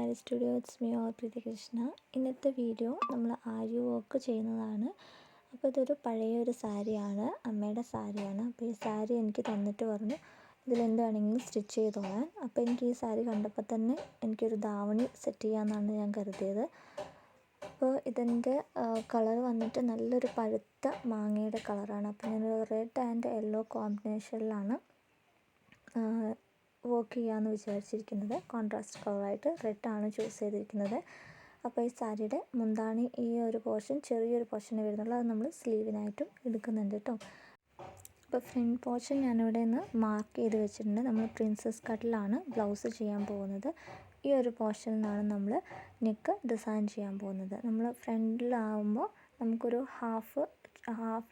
Sari studio, it's me ഓർപ്രീതി കൃഷ്ണ. ഇന്നത്തെ video നമ്മൾ ആരി വർക്ക് ചെയ്യുന്നതാണ്. അപ്പോൾ ഇതൊരു പഴയൊരു സാരിയാണ്, അമ്മയുടെ സാരിയാണ്. അപ്പോൾ ഈ സാരി എനിക്ക് തന്നിട്ട് പറഞ്ഞു ഇതിലെന്ത് വേണമെങ്കിലും സ്റ്റിച്ച് ചെയ്തോളാൻ. അപ്പോൾ എനിക്ക് ഈ സാരി കണ്ടപ്പോൾ തന്നെ എനിക്കൊരു ധാവണി സെറ്റ് ചെയ്യാമെന്നാണ് ഞാൻ കരുതിയത്. അപ്പോൾ ഇതിൻ്റെ കളർ വന്നിട്ട് നല്ലൊരു പഴുത്ത മാങ്ങയുടെ കളറാണ്. അപ്പോൾ ഞാനൊരു റെഡ് ആൻഡ് യെല്ലോ കോമ്പിനേഷനിലാണ് വർക്ക് ചെയ്യാമെന്ന് വിചാരിച്ചിരിക്കുന്നത്. കോൺട്രാസ്റ്റ് കളറായിട്ട് റെഡാണ് ചൂസ് ചെയ്തിരിക്കുന്നത്. അപ്പോൾ ഈ സാരിയുടെ മുന്താണി ഈ ഒരു പോർഷൻ ചെറിയൊരു പോർഷനേ വരുന്നുള്ളൂ, അത് നമ്മൾ സ്ലീവിനായിട്ടും എടുക്കുന്നുണ്ട് കേട്ടോ. അപ്പോൾ ഫ്രണ്ട് പോർഷൻ ഞാനിവിടെ നിന്ന് മാർക്ക് ചെയ്ത് വെച്ചിട്ടുണ്ട്. നമ്മൾ പ്രിൻസസ് കട്ടിലാണ് ബ്ലൗസ് ചെയ്യാൻ പോകുന്നത്. ഈ ഒരു പോർഷനിൽ നിന്നാണ് നമ്മൾ നെക്ക് ഡിസൈൻ ചെയ്യാൻ പോകുന്നത്. നമ്മൾ ഫ്രണ്ടിലാവുമ്പോൾ നമുക്കൊരു ഹാഫിൽ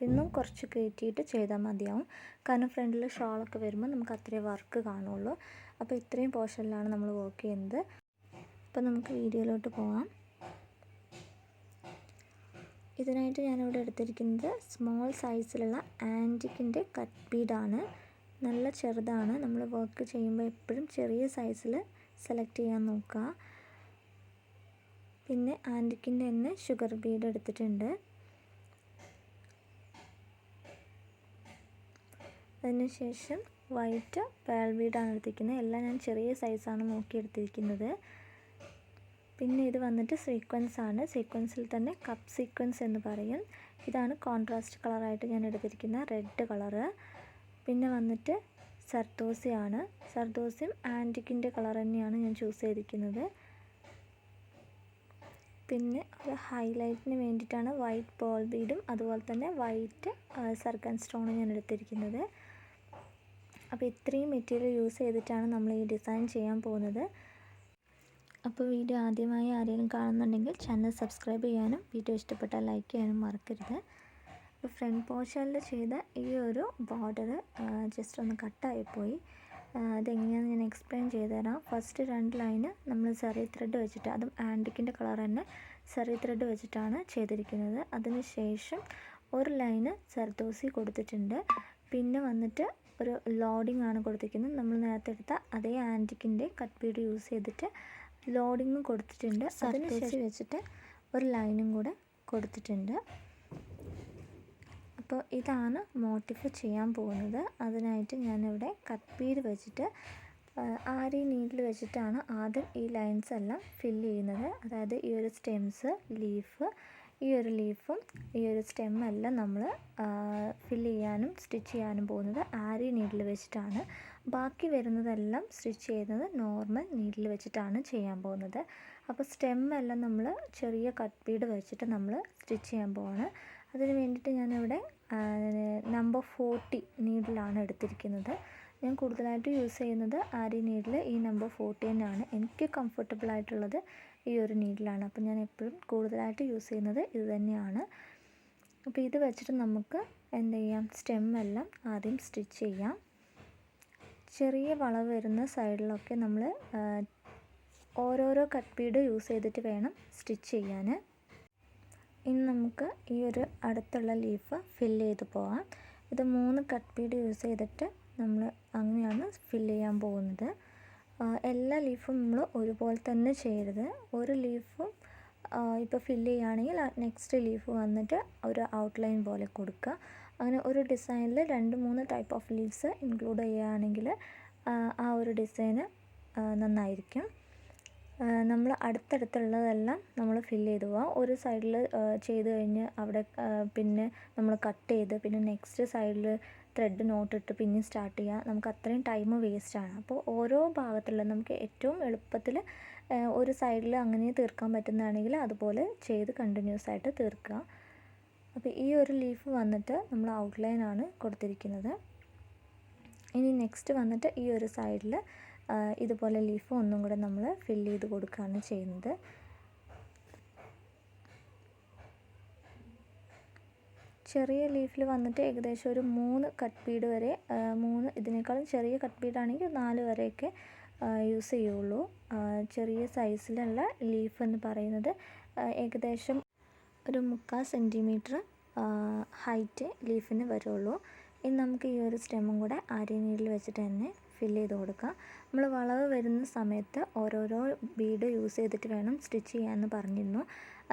നിന്നും കുറച്ച് കയറ്റിയിട്ട് ചെയ്താൽ മതിയാവും. കാരണം ഫ്രണ്ടിൽ ഷോളൊക്കെ വരുമ്പോൾ നമുക്ക് അത്രയും വർക്ക് കാണുള്ളൂ. അപ്പോൾ ഇത്രയും പോർഷനിലാണ് നമ്മൾ വർക്ക് ചെയ്യുന്നത്. അപ്പോൾ നമുക്ക് വീഡിയോയിലോട്ട് പോകാം. ഇതിനായിട്ട് ഞാനിവിടെ എടുത്തിരിക്കുന്നത് സ്മോൾ സൈസിലുള്ള ആൻറ്റിക്കിൻ്റെ കട്ട് ബീഡാണ്. നല്ല ചെറുതാണ്. നമ്മൾ വർക്ക് ചെയ്യുമ്പോൾ എപ്പോഴും ചെറിയ സൈസിൽ സെലക്ട് ചെയ്യാൻ നോക്കുക. പിന്നെ ആൻറ്റിക്കിൻ്റെ തന്നെ ഷുഗർ ബീഡ് എടുത്തിട്ടുണ്ട്. അതിനുശേഷം വൈറ്റ് പേൾ ബീഡാണ് എടുത്തിരിക്കുന്നത്. എല്ലാം ഞാൻ ചെറിയ സൈസാണ് നോക്കിയെടുത്തിരിക്കുന്നത്. പിന്നെ ഇത് വന്നിട്ട് സീക്വൻസ് ആണ്. സീക്വൻസിൽ തന്നെ കപ്പ് സീക്വൻസ് എന്ന് പറയും. ഇതാണ് കോൺട്രാസ്റ്റ് കളറായിട്ട് ഞാൻ എടുത്തിരിക്കുന്ന റെഡ് കളറ്. പിന്നെ വന്നിട്ട് സർദോസിയാണ്. സർദോസിയും ആൻറ്റിക്കിൻ്റെ കളർ തന്നെയാണ് ഞാൻ ചൂസ് ചെയ്തിരിക്കുന്നത്. പിന്നെ ഒരു ഹൈലൈറ്റിന് വേണ്ടിയിട്ടാണ് വൈറ്റ് പേൾ ബീഡും അതുപോലെ തന്നെ വൈറ്റ് സർഗൻ സ്റ്റോണും ഞാൻ എടുത്തിരിക്കുന്നത്. അപ്പോൾ ഇത്രയും മെറ്റീരിയൽ യൂസ് ചെയ്തിട്ടാണ് നമ്മൾ ഈ ഡിസൈൻ ചെയ്യാൻ പോകുന്നത്. അപ്പോൾ വീഡിയോ ആദ്യമായി ആരെങ്കിലും കാണുന്നുണ്ടെങ്കിൽ ചാനൽ സബ്സ്ക്രൈബ് ചെയ്യാനും വീഡിയോ ഇഷ്ടപ്പെട്ടാൽ ലൈക്ക് ചെയ്യാനും മറക്കരുത്. അപ്പോൾ ഫ്രണ്ട് പോർഷനിൽ ചെയ്ത ഈ ഒരു ബോർഡർ ജസ്റ്റ് ഒന്ന് കട്ടായിപ്പോയി. അതെങ്ങനെയാണെന്ന് ഞാൻ എക്സ്പ്ലെയിൻ ചെയ്ത് തരാം. ഫസ്റ്റ് 2 ലൈന് നമ്മൾ സെറി ത്രെഡ് വെച്ചിട്ട്, അതും ആൻറ്റിക്കിൻ്റെ കളർ തന്നെ സെറി ത്രെഡ് വെച്ചിട്ടാണ് ചെയ്തിരിക്കുന്നത്. അതിന് ശേഷം ഒരു ലൈന് സർദോസി കൊടുത്തിട്ടുണ്ട്. പിന്നെ വന്നിട്ട് ഒരു ലോഡിംഗ് ആണ് കൊടുത്തിരിക്കുന്നത്. നമ്മൾ നേരത്തെ എടുത്ത അതേ ആൻറ്റിക്കിൻ്റെ കട്ട് ബീഡ് യൂസ് ചെയ്തിട്ട് ലോഡിങ്ങും കൊടുത്തിട്ടുണ്ട്. സർദോസി വെച്ചിട്ട് ഒരു ലൈനും കൂടെ കൊടുത്തിട്ടുണ്ട്. അപ്പോൾ ഇതാണ് മോട്ടിഫ് ചെയ്യാൻ പോകുന്നത്. അതിനായിട്ട് ഞാനിവിടെ കട്ട് ബീഡ് വെച്ചിട്ട് ആരി നീഡിൽ വെച്ചിട്ടാണ് ആദ്യം ഈ ലൈൻസ് എല്ലാം ഫില്ല് ചെയ്യുന്നത്. അതായത് ഈ ഒരു സ്റ്റെംസ്, ലീഫ്, ഈ ഒരു ലീഫും ഈ ഒരു സ്റ്റെമ്മെല്ലാം നമ്മൾ ഫില്ല് ചെയ്യാനും സ്റ്റിച്ച് ചെയ്യാനും പോകുന്നത് ആരി നീഡിൽ വെച്ചിട്ടാണ്. ബാക്കി വരുന്നതെല്ലാം സ്റ്റിച്ച് ചെയ്യുന്നത് നോർമൽ നീഡിൽ വെച്ചിട്ടാണ് ചെയ്യാൻ പോകുന്നത്. അപ്പോൾ സ്റ്റെമ്മെല്ലാം നമ്മൾ ചെറിയ കട്ട് ബീഡ് വെച്ചിട്ട് നമ്മൾ സ്റ്റിച്ച് ചെയ്യാൻ പോവാണ്. അതിന് വേണ്ടിയിട്ട് ഞാനിവിടെ നമ്പർ 40 നീഡിലാണ് എടുത്തിരിക്കുന്നത്. ഞാൻ കൂടുതലായിട്ട് യൂസ് ചെയ്യുന്നത് ആരി നീഡിൽ ഈ നമ്പർ 40 തന്നെയാണ്. എനിക്ക് കംഫർട്ടബിൾ ആയിട്ടുള്ളത് ഈ ഒരു നീഡിലാണ്. അപ്പോൾ ഞാൻ എപ്പോഴും കൂടുതലായിട്ട് യൂസ് ചെയ്യുന്നത് ഇത് തന്നെയാണ്. അപ്പോൾ ഇത് വെച്ചിട്ട് നമുക്ക് എന്ത് ചെയ്യാം, സ്റ്റെമ്മെല്ലാം ആദ്യം സ്റ്റിച്ച് ചെയ്യാം. ചെറിയ വളവ് വരുന്ന സൈഡിലൊക്കെ നമ്മൾ ഓരോരോ കട്ട് ബീഡ് യൂസ് ചെയ്തിട്ട് വേണം സ്റ്റിച്ച് ചെയ്യാൻ. ഇനി നമുക്ക് ഈ ഒരു അടുത്തുള്ള ലീഫ് ഫില്ല് ചെയ്ത് പോകാം. ഇത് 3 കട്ട് ബീഡ് യൂസ് ചെയ്തിട്ട് നമ്മൾ അങ്ങനെയാണ് ഫില്ല് ചെയ്യാൻ പോകുന്നത്. എല്ലാ ലീഫും നമ്മൾ ഒരുപോലെ തന്നെ ചെയ്യരുത്. ഒരു ലീഫും ഇപ്പോൾ ഫില്ല് ചെയ്യുകയാണെങ്കിൽ നെക്സ്റ്റ് ലീഫ് വന്നിട്ട് ഒരു ഔട്ട്ലൈൻ പോലെ കൊടുക്കുക. അങ്ങനെ ഒരു ഡിസൈനിൽ 2-3 ടൈപ്പ് ഓഫ് ലീവ്സ് ഇൻക്ലൂഡ് ചെയ്യുകയാണെങ്കിൽ ആ ഒരു ഡിസൈന് നന്നായിരിക്കും. നമ്മൾ അടുത്തടുത്തുള്ളതെല്ലാം നമ്മൾ ഫില്ല് ചെയ്ത് പോകാം. ഒരു സൈഡിൽ ചെയ്ത് കഴിഞ്ഞ് അവിടെ പിന്നെ നമ്മൾ കട്ട് ചെയ്ത് പിന്നെ നെക്സ്റ്റ് സൈഡിൽ ത്രെഡ് നോട്ടിട്ട് പിന്നെ സ്റ്റാർട്ട് ചെയ്യുക. നമുക്ക് അത്രയും ടൈം വേസ്റ്റാണ്. അപ്പോൾ ഓരോ ഭാഗത്തുള്ള നമുക്ക് ഏറ്റവും എളുപ്പത്തിൽ ഒരു സൈഡിൽ അങ്ങനെ തീർക്കാൻ പറ്റുന്നതാണെങ്കിൽ അതുപോലെ ചെയ്ത് കണ്ടിന്യൂസ് ആയിട്ട് തീർക്കുക. അപ്പോൾ ഈ ഒരു ലീഫ് വന്നിട്ട് നമ്മൾ ഔട്ട്ലൈനാണ് കൊടുത്തിരിക്കുന്നത്. ഇനി നെക്സ്റ്റ് വന്നിട്ട് ഈ ഒരു സൈഡിൽ ഇതുപോലെ ലീഫ് ഒന്നും കൂടെ നമ്മൾ ഫില്ല് ചെയ്ത് കൊടുക്കുകയാണ് ചെയ്യുന്നത്. ചെറിയ ലീഫിൽ വന്നിട്ട് ഏകദേശം ഒരു 3 കട്ട് ബീഡ് വരെ, 3 ഇതിനേക്കാളും ചെറിയ കട്ട് ബീഡാണെങ്കിൽ 4 വരെയൊക്കെ യൂസ് ചെയ്യുള്ളൂ. ചെറിയ സൈസിലുള്ള ലീഫ് എന്ന് പറയുന്നത് ഏകദേശം ഒരു 3/4 സെൻറ്റിമീറ്റർ ഹൈറ്റ് ലീഫിന് വരുള്ളൂ. ഇനി നമുക്ക് ഈ ഒരു സ്റ്റെമ്മും കൂടെ ആരി നീഡിൽ വെച്ചിട്ട് തന്നെ ഫില്ല് ചെയ്ത് കൊടുക്കുക. നമ്മൾ വളവ് വരുന്ന സമയത്ത് ഓരോരോ ബീഡ് യൂസ് ചെയ്തിട്ട് വേണം സ്റ്റിച്ച് ചെയ്യാമെന്ന് പറഞ്ഞിരുന്നു.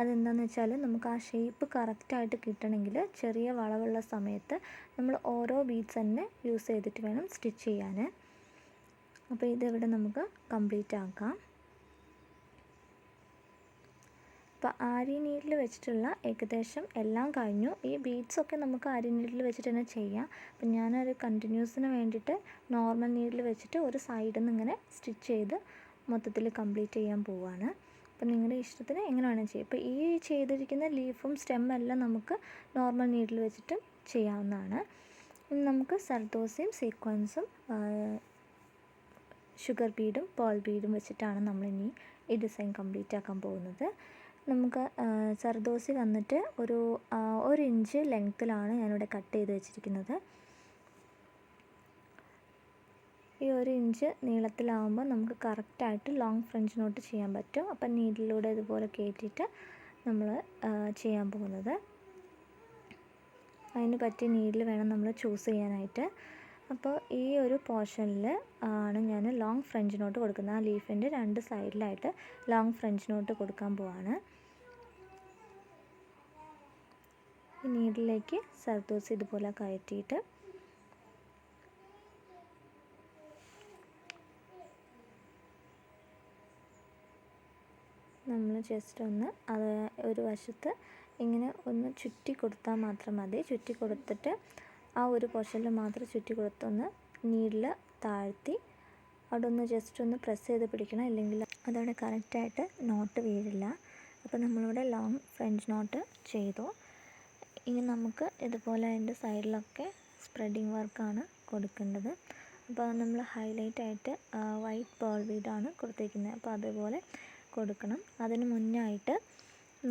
അതെന്താണെന്ന് വെച്ചാൽ നമുക്ക് ആ ഷേപ്പ് കറക്റ്റായിട്ട് കിട്ടണമെങ്കിൽ ചെറിയ വളവുള്ള സമയത്ത് നമ്മൾ ഓരോ ബീഡ്സ് തന്നെ യൂസ് ചെയ്തിട്ട് വേണം സ്റ്റിച്ച് ചെയ്യാൻ. അപ്പോൾ ഇതിവിടെ നമുക്ക് കംപ്ലീറ്റ് ആക്കാം. അപ്പോൾ ആരി നീഡിൽ വെച്ചിട്ടുള്ള ഏകദേശം എല്ലാം കഴിഞ്ഞു. ഈ ബീഡ്സൊക്കെ നമുക്ക് ആരി നീഡിൽ വെച്ചിട്ട് തന്നെ ചെയ്യാം. അപ്പം ഞാനൊരു കണ്ടിന്യൂസിന് വേണ്ടിയിട്ട് നോർമൽ നീഡിൽ വെച്ചിട്ട് ഒരു സൈഡിൽ നിന്ന് ഇങ്ങനെ സ്റ്റിച്ച് ചെയ്ത് മൊത്തത്തിൽ കംപ്ലീറ്റ് ചെയ്യാൻ പോവുകയാണ്. അപ്പം നിങ്ങളുടെ ഇഷ്ടത്തിന് എങ്ങനെ വേണം ചെയ്യാം. ഇപ്പോൾ ഈ ചെയ്തിരിക്കുന്ന ലീഫും സ്റ്റെമ്മെല്ലാം നമുക്ക് നോർമൽ നീഡിൽ വെച്ചിട്ട് ചെയ്യാവുന്നതാണ്. ഇനി നമുക്ക് സർദോസിയും സീക്വൻസും ഷുഗർ ബീഡും പേൾ ബീഡും വെച്ചിട്ടാണ് നമ്മളിനി ഈ ഡിസൈൻ കംപ്ലീറ്റ് ആക്കാൻ പോകുന്നത്. നമുക്ക് സർദോസി വന്നിട്ട് ഒരു 1 ഇഞ്ച് ലെങ്ത്തിലാണ് ഞാനിവിടെ കട്ട് ചെയ്ത് വെച്ചിരിക്കുന്നത്. ഈ 1 ഇഞ്ച് നീളത്തിലാവുമ്പോൾ നമുക്ക് കറക്റ്റായിട്ട് ലോങ് ഫ്രഞ്ച് നോട്ട് ചെയ്യാൻ പറ്റും. അപ്പം നീഡിലൂടെ ഇതുപോലെ കയറ്റിയിട്ട് നമ്മൾ ചെയ്യാൻ പോകുന്നത്. അതിന് പറ്റിയ നീഡിൽ വേണം നമ്മൾ ചൂസ് ചെയ്യാനായിട്ട്. അപ്പോൾ ഈ ഒരു പോർഷനിൽ ആണ് ഞാൻ ലോങ് ഫ്രഞ്ച് നോട്ട് കൊടുക്കുന്നത്. ആ ലീഫിൻ്റെ 2 സൈഡിലായിട്ട് ലോങ് ഫ്രഞ്ച് നോട്ട് കൊടുക്കാൻ പോവാണ്. ഈ നീഡിലേക്ക് സർദോസി ഇതുപോലെ കയറ്റിയിട്ട് നമ്മൾ ജസ്റ്റ് ഒന്ന് അത് ഒരു വശത്ത് ഇങ്ങനെ ഒന്ന് ചുറ്റി കൊടുത്താൽ മാത്രം മതി. ചുറ്റി കൊടുത്തിട്ട് ആ ഒരു പോർഷനിൽ മാത്രം ചുറ്റി കൊടുത്തൊന്ന് നീഡിൽ താഴ്ത്തി അവിടെ ഒന്ന് ജസ്റ്റ് ഒന്ന് പ്രസ് ചെയ്ത് പിടിക്കണം, ഇല്ലെങ്കിൽ അതവിടെ കറക്റ്റായിട്ട് നോട്ട് വീഴില്ല. അപ്പോൾ നമ്മളിവിടെ ലോങ് ഫ്രഞ്ച് നോട്ട് ചെയ്തു. ഇനി നമുക്ക് ഇതുപോലെ അതിൻ്റെ സൈഡിലൊക്കെ സ്പ്രെഡിങ് വർക്കാണ് കൊടുക്കേണ്ടത്. അപ്പോൾ നമ്മൾ ഹൈലൈറ്റ് ആയിട്ട് വൈറ്റ് പേൾ ബീഡാണ് കൊടുത്തിരിക്കുന്നത്. അപ്പോൾ അതുപോലെ കൊടുക്കണം. അതിന് മുന്നായിട്ട്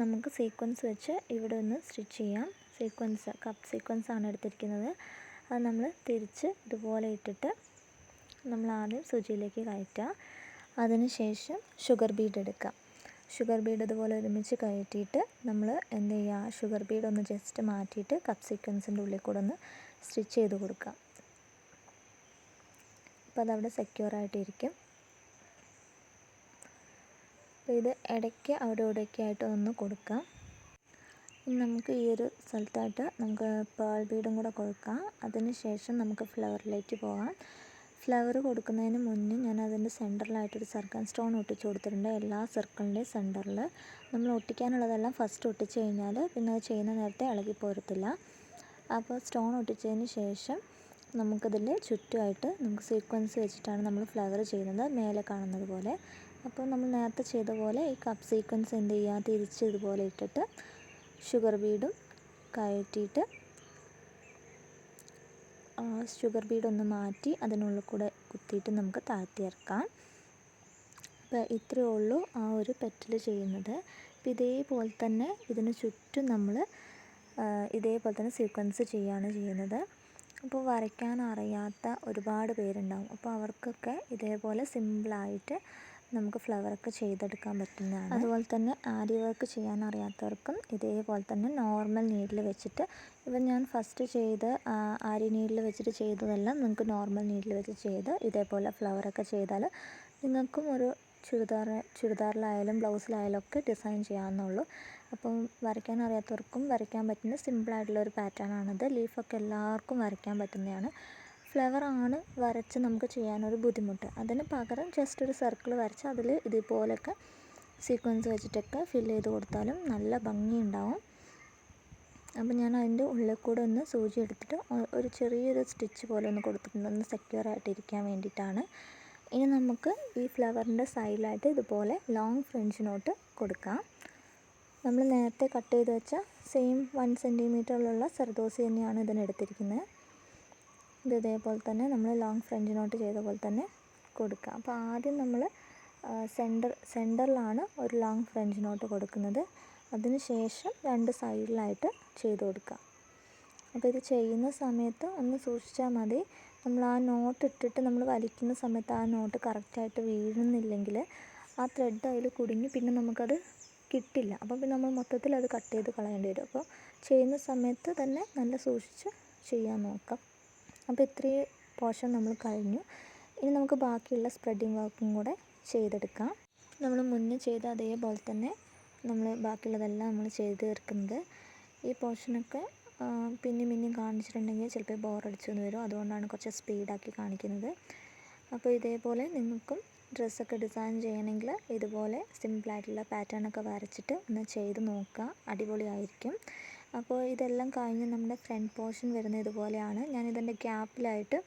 നമുക്ക് സീക്വൻസ് വെച്ച് ഇവിടെ ഒന്ന് സ്റ്റിച്ച് ചെയ്യാം. കപ്പ് സീക്വൻസ് ആണ് എടുത്തിരിക്കുന്നത്. അത് നമ്മൾ തിരിച്ച് ഇതുപോലെ ഇട്ടിട്ട് നമ്മൾ ആദ്യം സൂചിയിലേക്ക് കയറ്റുക. അതിന് ശേഷം ഷുഗർ ബീഡ് എടുക്കാം. ഷുഗർ ബീഡ് ഇതുപോലെ ഒരുമിച്ച് കയറ്റിയിട്ട് നമ്മൾ എന്ത് ചെയ്യുക, ഷുഗർ ബീഡ് ഒന്ന് ജസ്റ്റ് മാറ്റിയിട്ട് കപ്പ് സീക്വൻസിൻ്റെ ഉള്ളിൽ കൂടെ ഒന്ന് സ്റ്റിച്ച് ചെയ്ത് കൊടുക്കാം. അപ്പോൾ അതവിടെ സെക്യൂറായിട്ടിരിക്കും. അപ്പോൾ ഇത് ഇടയ്ക്ക് അവിടെ ഇവിടെയൊക്കെ ആയിട്ട് ഒന്ന് കൊടുക്കാം. ഇനി നമുക്ക് ഈ ഒരു സ്ഥലത്തായിട്ട് നമുക്ക് പേൾ ബീഡും കൂടെ കൊടുക്കാം. അതിന് ശേഷം നമുക്ക് ഫ്ലവറിലേക്ക് പോകാം. ഫ്ലവർ കൊടുക്കുന്നതിന് മുന്നേ ഞാൻ അതിൻ്റെ സെൻറ്ററിലായിട്ടൊരു സർക്കൻ സ്റ്റോൺ ഒട്ടിച്ച് കൊടുത്തിട്ടുണ്ട്. എല്ലാ സർക്കിളിൻ്റെയും സെൻറ്ററിൽ നമ്മൾ ഒട്ടിക്കാനുള്ളതെല്ലാം ഫസ്റ്റ് ഒട്ടിച്ച് കഴിഞ്ഞാൽ പിന്നെ അത് ചെയ്യുന്ന നേരത്തെ ഇളകി പോരത്തില്ല. അപ്പോൾ സ്റ്റോൺ ഒട്ടിച്ചതിന് ശേഷം നമുക്കതിൽ ചുറ്റുമായിട്ട് നമുക്ക് സീക്വൻസ് വെച്ചിട്ടാണ് നമ്മൾ ഫ്ലവർ ചെയ്യുന്നത്, മേലെ കാണുന്നത് പോലെ. അപ്പോൾ നമ്മൾ നേരത്തെ ചെയ്ത പോലെ ഈ കപ്പ് സീക്വൻസ് എന്ത് ചെയ്യുക, തിരിച്ച് ഇതുപോലെ ഇട്ടിട്ട് ഷുഗർ ബീഡും കയറ്റിയിട്ട് ഷുഗർ ബീഡ് ഒന്ന് മാറ്റി അതിനുള്ളിൽ കൂടെ കുത്തിയിട്ട് നമുക്ക് താഴ്ത്തി ഇറക്കാം. അപ്പോൾ ഇത്രയേ ഉള്ളൂ ആ ഒരു പെറ്റൽ ചെയ്യുന്നത്. അപ്പോൾ ഇതേപോലെ തന്നെ ഇതിന് ചുറ്റും നമ്മൾ ഇതേപോലെ തന്നെ സീക്വൻസ് ചെയ്യുകയാണ് ചെയ്യുന്നത്. അപ്പോൾ വരയ്ക്കാൻ അറിയാത്ത ഒരുപാട് പേരുണ്ടാവും. അപ്പോൾ അവർക്കൊക്കെ ഇതേപോലെ സിമ്പിളായിട്ട് നമുക്ക് ഫ്ലവറൊക്കെ ചെയ്തെടുക്കാൻ പറ്റുന്നതാണ്. അതുപോലെ തന്നെ ആരി വർക്ക് ചെയ്യാൻ അറിയാത്തവർക്കും ഇതേപോലെ തന്നെ നോർമൽ നീഡിൽ വെച്ചിട്ട്, ഇപ്പം ഞാൻ ഫസ്റ്റ് ചെയ്ത് ആരി നീഡിൽ വെച്ചിട്ട് ചെയ്തതെല്ലാം നിങ്ങൾക്ക് നോർമൽ നീഡിൽ വെച്ച് ചെയ്ത് ഇതേപോലെ ഫ്ലവറൊക്കെ ചെയ്താൽ നിങ്ങൾക്കും ഒരു ചുരിദാറിലായാലും ബ്ലൗസിലായാലും ഒക്കെ ഡിസൈൻ ചെയ്യാവുന്നുള്ളൂ. അപ്പം വരയ്ക്കാൻ അറിയാത്തവർക്കും വരയ്ക്കാൻ പറ്റുന്ന സിമ്പിളായിട്ടുള്ളൊരു പാറ്റേൺ ആണിത്. ലീഫൊക്കെ എല്ലാവർക്കും വരയ്ക്കാൻ പറ്റുന്നതാണ്. ഫ്ലവറാണ് വരച്ച് നമുക്ക് ചെയ്യാനൊരു ബുദ്ധിമുട്ട്. അതിന് പകരം ജസ്റ്റ് ഒരു സർക്കിൾ വരച്ച് അതിൽ ഇതുപോലെയൊക്കെ സീക്വൻസ് വെച്ചിട്ടൊക്കെ ഫില്ല് ചെയ്ത് കൊടുത്താലും നല്ല ഭംഗിയുണ്ടാവും. അപ്പോൾ ഞാൻ അതിൻ്റെ ഉള്ളിൽ കൂടെ ഒന്ന് സൂചി എടുത്തിട്ട് ഒരു ചെറിയൊരു സ്റ്റിച്ച് പോലെ ഒന്ന് കൊടുത്തിട്ടുണ്ട്, ഒന്ന് സെക്യൂറായിട്ടിരിക്കാൻ വേണ്ടിയിട്ടാണ്. ഇനി നമുക്ക് ഈ ഫ്ലവറിൻ്റെ സൈഡിലായിട്ട് ഇതുപോലെ ലോങ് ഫ്രഞ്ച് നോട്ട് കൊടുക്കാം. നമ്മൾ നേരത്തെ കട്ട് ചെയ്ത് വെച്ച സെയിം 1 സെൻറ്റിമീറ്ററിലുള്ള സർദോസി തന്നെയാണ് ഇതിനെടുത്തിരിക്കുന്നത്. ഇത് ഇതേപോലെ തന്നെ നമ്മൾ ലോങ് ഫ്രഞ്ച് നോട്ട് ചെയ്ത പോലെ തന്നെ കൊടുക്കുക. അപ്പോൾ ആദ്യം നമ്മൾ സെൻറ്ററിലാണ് ഒരു ലോങ് ഫ്രഞ്ച് നോട്ട് കൊടുക്കുന്നത്. അതിന് ശേഷം 2 സൈഡിലായിട്ട് ചെയ്ത് കൊടുക്കുക. അപ്പോൾ ഇത് ചെയ്യുന്ന സമയത്ത് ഒന്ന് സൂക്ഷിച്ചാൽ മതി. നമ്മൾ ആ നോട്ട് ഇട്ടിട്ട് നമ്മൾ വലിക്കുന്ന സമയത്ത് ആ നോട്ട് കറക്റ്റായിട്ട് വീഴുന്നില്ലെങ്കിൽ ആ ത്രെഡ് അതിൽ കുടുങ്ങി പിന്നെ നമുക്കത് കിട്ടില്ല. അപ്പോൾ പിന്നെ നമ്മൾ മൊത്തത്തിൽ അത് കട്ട് ചെയ്ത് കളയേണ്ടി വരും. അപ്പോൾ ചെയ്യുന്ന സമയത്ത് തന്നെ നല്ല സൂക്ഷിച്ച് ചെയ്യാൻ നോക്കാം. അപ്പോൾ ഇത്രയും പോർഷൻ നമ്മൾ കഴിഞ്ഞു. ഇനി നമുക്ക് ബാക്കിയുള്ള സ്പ്രെഡിങ് വർക്കും കൂടെ ചെയ്തെടുക്കാം. നമ്മൾ മുന്നേ ചെയ്ത അതേപോലെ തന്നെ നമ്മൾ ബാക്കിയുള്ളതെല്ലാം നമ്മൾ ചെയ്ത് തീർക്കുന്നത്. ഈ പോർഷനൊക്കെ പിന്നെയും കാണിച്ചിട്ടുണ്ടെങ്കിൽ ചിലപ്പോൾ ബോറടിച്ചെന്ന് വരും. അതുകൊണ്ടാണ് കുറച്ച് സ്പീഡാക്കി കാണിക്കുന്നത്. അപ്പോൾ ഇതേപോലെ നിങ്ങൾക്കും ഡ്രസ്സൊക്കെ ഡിസൈൻ ചെയ്യണമെങ്കിൽ ഇതുപോലെ സിമ്പിളായിട്ടുള്ള പാറ്റേണൊക്കെ വരച്ചിട്ട് ഒന്ന് ചെയ്ത് നോക്കുക. അടിപൊളിയായിരിക്കും. അപ്പോൾ ഇതെല്ലാം കഴിഞ്ഞ് നമ്മുടെ ഫ്രണ്ട് പോർഷൻ വരുന്നത് ഇതുപോലെയാണ്. ഞാനിതിൻ്റെ ഗ്യാപ്പിലായിട്ട്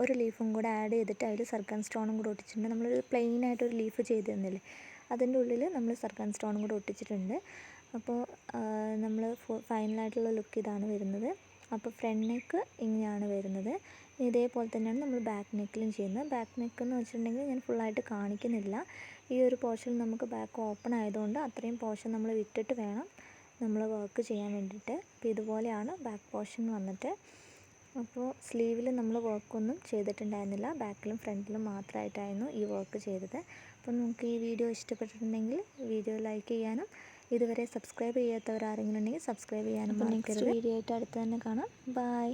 ഒരു ലീഫും കൂടെ ആഡ് ചെയ്തിട്ട് അതിൽ സർക്കൻ സ്റ്റോണും കൂടെ ഒട്ടിച്ചിട്ടുണ്ട്. നമ്മളൊരു പ്ലെയിനായിട്ടൊരു ലീഫ് ചെയ്ത് തന്നില്ലേ, അതിൻ്റെ ഉള്ളിൽ നമ്മൾ സർക്കൻ സ്റ്റോണും കൂടെ ഒട്ടിച്ചിട്ടുണ്ട്. അപ്പോൾ നമ്മൾ ഫൈനലായിട്ടുള്ള ലുക്ക് ഇതാണ് വരുന്നത്. അപ്പോൾ ഫ്രണ്ട് നെക്ക് ഇങ്ങനെയാണ് വരുന്നത്. ഇതേപോലെ തന്നെയാണ് നമ്മൾ ബാക്ക് നെക്കിലും ചെയ്യുന്നത്. ബാക്ക് നെക്ക് എന്ന് വെച്ചിട്ടുണ്ടെങ്കിൽ ഞാൻ ഫുള്ളായിട്ട് കാണിക്കുന്നില്ല. ഈ ഒരു പോർഷൻ നമുക്ക് ബാക്ക് ഓപ്പൺ ആയതുകൊണ്ട് അത്രയും പോർഷൻ നമ്മൾ വിട്ടിട്ട് വേണം നമ്മൾ വർക്ക് ചെയ്യാൻ വേണ്ടിയിട്ട്. അപ്പോൾ ഇതുപോലെയാണ് ബാക്ക് പോർഷൻ വന്നിട്ട്. അപ്പോൾ സ്ലീവിൽ നമ്മൾ വർക്കൊന്നും ചെയ്തിട്ടുണ്ടായിരുന്നില്ല, ബാക്കിലും ഫ്രണ്ടിലും മാത്രമായിട്ടായിരുന്നു ഈ വർക്ക് ചെയ്തത്. അപ്പോൾ നിങ്ങൾക്ക് ഈ വീഡിയോ ഇഷ്ടപ്പെട്ടിട്ടുണ്ടെങ്കിൽ വീഡിയോ ലൈക്ക് ചെയ്യാനും ഇതുവരെ സബ്സ്ക്രൈബ് ചെയ്യാത്തവരാരെങ്കിലും ഉണ്ടെങ്കിൽ സബ്സ്ക്രൈബ് ചെയ്യാനും. അപ്പോൾ നെക്സ്റ്റ് വീഡിയോ ആയിട്ട് അടുത്ത് തന്നെ കാണാം. ബൈ.